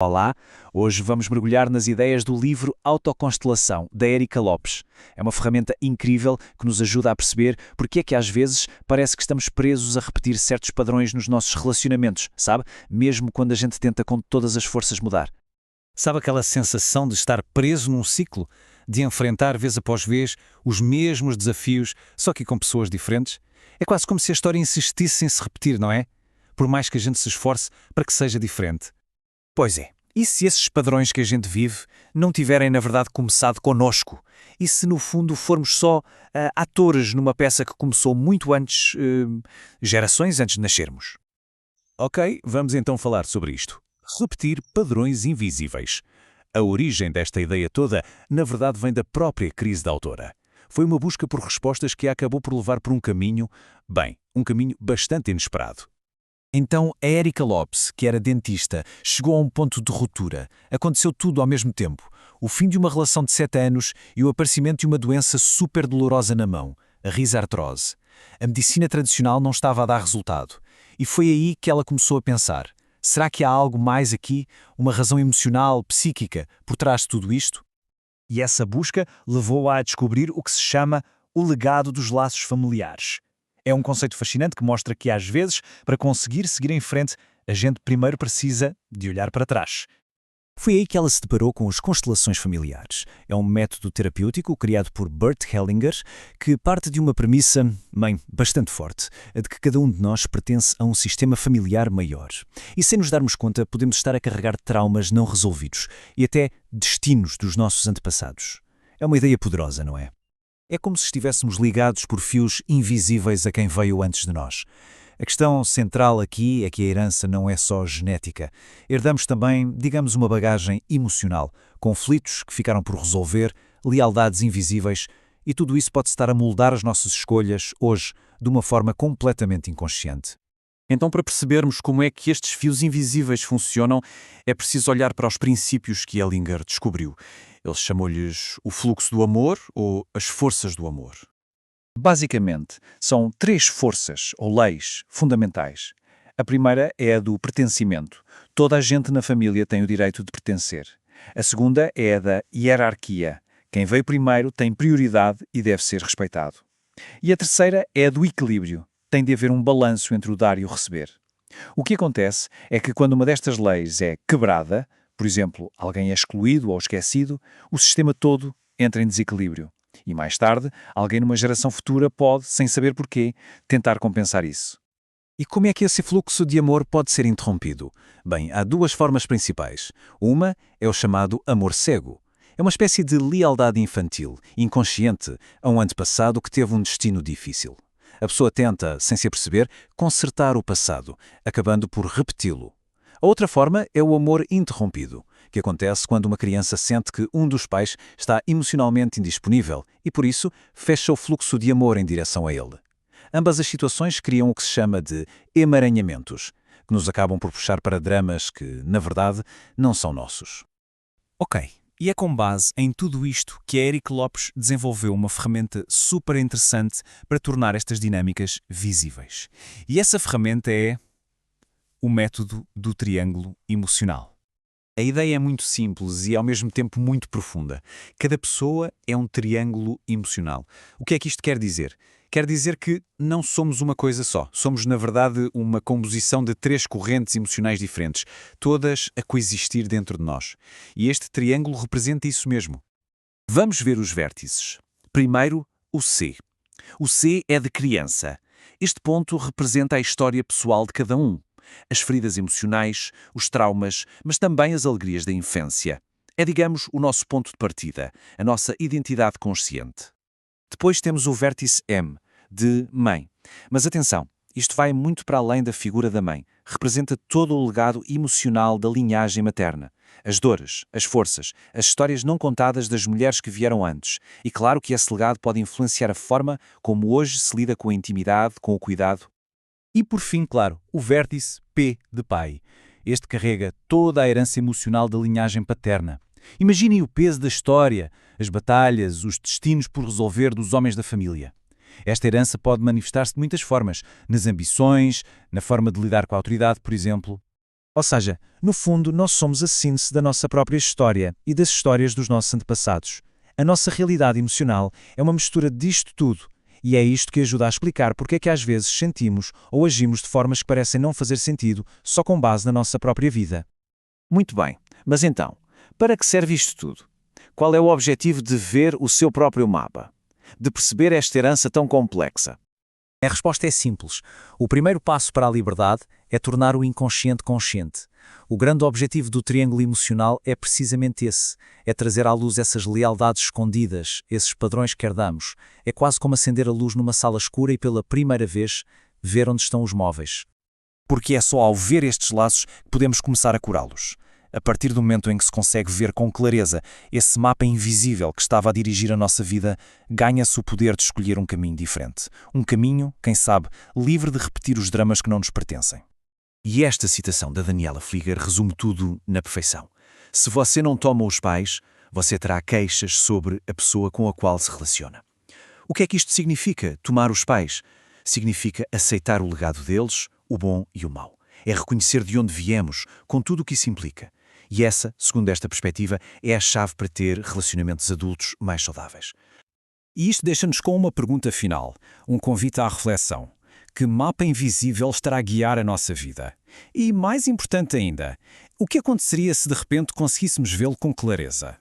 Olá, hoje vamos mergulhar nas ideias do livro Autoconstelação, da Érica Lopes. É uma ferramenta incrível que nos ajuda a perceber porque é que às vezes parece que estamos presos a repetir certos padrões nos nossos relacionamentos, sabe? Mesmo quando a gente tenta com todas as forças mudar. Sabe aquela sensação de estar preso num ciclo? De enfrentar vez após vez os mesmos desafios, só que com pessoas diferentes? É quase como se a história insistisse em se repetir, não é? Por mais que a gente se esforce para que seja diferente. Pois é. E se esses padrões que a gente vive não tiverem, na verdade, começado connosco? E se, no fundo, formos só atores numa peça que começou muito antes, gerações antes de nascermos? Ok, vamos então falar sobre isto. Repetir padrões invisíveis. A origem desta ideia toda, na verdade, vem da própria crise da autora. Foi uma busca por respostas que a acabou por levar por um caminho bastante inesperado. Então, a Érica Lopes, que era dentista, chegou a um ponto de ruptura. Aconteceu tudo ao mesmo tempo. O fim de uma relação de 7 anos e o aparecimento de uma doença super dolorosa na mão, a risartrose. A medicina tradicional não estava a dar resultado. E foi aí que ela começou a pensar: será que há algo mais aqui, uma razão emocional, psíquica, por trás de tudo isto? E essa busca levou-a a descobrir o que se chama o legado dos laços familiares. É um conceito fascinante que mostra que, às vezes, para conseguir seguir em frente, a gente primeiro precisa de olhar para trás. Foi aí que ela se deparou com as constelações familiares. É um método terapêutico criado por Bert Hellinger que parte de uma premissa, bastante forte, a de que cada um de nós pertence a um sistema familiar maior. E sem nos darmos conta, podemos estar a carregar traumas não resolvidos e até destinos dos nossos antepassados. É uma ideia poderosa, não é? É como se estivéssemos ligados por fios invisíveis a quem veio antes de nós. A questão central aqui é que a herança não é só genética. Herdamos também, digamos, uma bagagem emocional, conflitos que ficaram por resolver, lealdades invisíveis, e tudo isso pode estar a moldar as nossas escolhas hoje de uma forma completamente inconsciente. Então, para percebermos como é que estes fios invisíveis funcionam, é preciso olhar para os princípios que Hellinger descobriu. Ele chamou-lhes o fluxo do amor ou as forças do amor. Basicamente, são 3 forças ou leis fundamentais. A primeira é a do pertencimento. Toda a gente na família tem o direito de pertencer. A segunda é a da hierarquia. Quem veio primeiro tem prioridade e deve ser respeitado. E a terceira é a do equilíbrio. Tem de haver um balanço entre o dar e o receber. O que acontece é que quando uma destas leis é quebrada, por exemplo, alguém é excluído ou esquecido, o sistema todo entra em desequilíbrio. E mais tarde, alguém numa geração futura pode, sem saber porquê, tentar compensar isso. E como é que esse fluxo de amor pode ser interrompido? Bem, há 2 formas principais. Uma é o chamado amor cego. É uma espécie de lealdade infantil, inconsciente, a um antepassado que teve um destino difícil. A pessoa tenta, sem se aperceber, consertar o passado, acabando por repeti-lo. A outra forma é o amor interrompido, que acontece quando uma criança sente que um dos pais está emocionalmente indisponível e, por isso, fecha o fluxo de amor em direção a ele. Ambas as situações criam o que se chama de emaranhamentos, que nos acabam por puxar para dramas que, na verdade, não são nossos. Ok, e é com base em tudo isto que a Érica Lopes desenvolveu uma ferramenta super interessante para tornar estas dinâmicas visíveis. E essa ferramenta é o método do triângulo emocional. A ideia é muito simples e, ao mesmo tempo, muito profunda. Cada pessoa é um triângulo emocional. O que é que isto quer dizer? Quer dizer que não somos uma coisa só. Somos, na verdade, uma composição de 3 correntes emocionais diferentes, todas a coexistir dentro de nós. E este triângulo representa isso mesmo. Vamos ver os vértices. Primeiro, o C. O C é de criança. Este ponto representa a história pessoal de cada um. As feridas emocionais, os traumas, mas também as alegrias da infância. É, digamos, o nosso ponto de partida, a nossa identidade consciente. Depois temos o vértice M, de mãe. Mas atenção, isto vai muito para além da figura da mãe. Representa todo o legado emocional da linhagem materna. As dores, as forças, as histórias não contadas das mulheres que vieram antes. E claro que esse legado pode influenciar a forma como hoje se lida com a intimidade, com o cuidado. E por fim, claro, o vértice P de pai. Este carrega toda a herança emocional da linhagem paterna. Imaginem o peso da história, as batalhas, os destinos por resolver dos homens da família. Esta herança pode manifestar-se de muitas formas, nas ambições, na forma de lidar com a autoridade, por exemplo. Ou seja, no fundo, nós somos a síntese da nossa própria história e das histórias dos nossos antepassados. A nossa realidade emocional é uma mistura disto tudo, e é isto que ajuda a explicar porque é que às vezes sentimos ou agimos de formas que parecem não fazer sentido só com base na nossa própria vida. Muito bem, mas então, para que serve isto tudo? Qual é o objetivo de ver o seu próprio mapa? De perceber esta herança tão complexa? A resposta é simples. O primeiro passo para a liberdade é tornar o inconsciente consciente. O grande objetivo do triângulo emocional é precisamente esse. É trazer à luz essas lealdades escondidas, esses padrões que herdamos. É quase como acender a luz numa sala escura e pela primeira vez ver onde estão os móveis. Porque é só ao ver estes laços que podemos começar a curá-los. A partir do momento em que se consegue ver com clareza esse mapa invisível que estava a dirigir a nossa vida, ganha-se o poder de escolher um caminho diferente. Um caminho, quem sabe, livre de repetir os dramas que não nos pertencem. E esta citação da Daniela Flieger resume tudo na perfeição. Se você não toma os pais, você terá queixas sobre a pessoa com a qual se relaciona. O que é que isto significa, tomar os pais? Significa aceitar o legado deles, o bom e o mau. É reconhecer de onde viemos, com tudo o que isso implica. E essa, segundo esta perspectiva, é a chave para ter relacionamentos adultos mais saudáveis. E isto deixa-nos com uma pergunta final, um convite à reflexão. Que mapa invisível estará a guiar a nossa vida? E, mais importante ainda, o que aconteceria se de repente conseguíssemos vê-lo com clareza?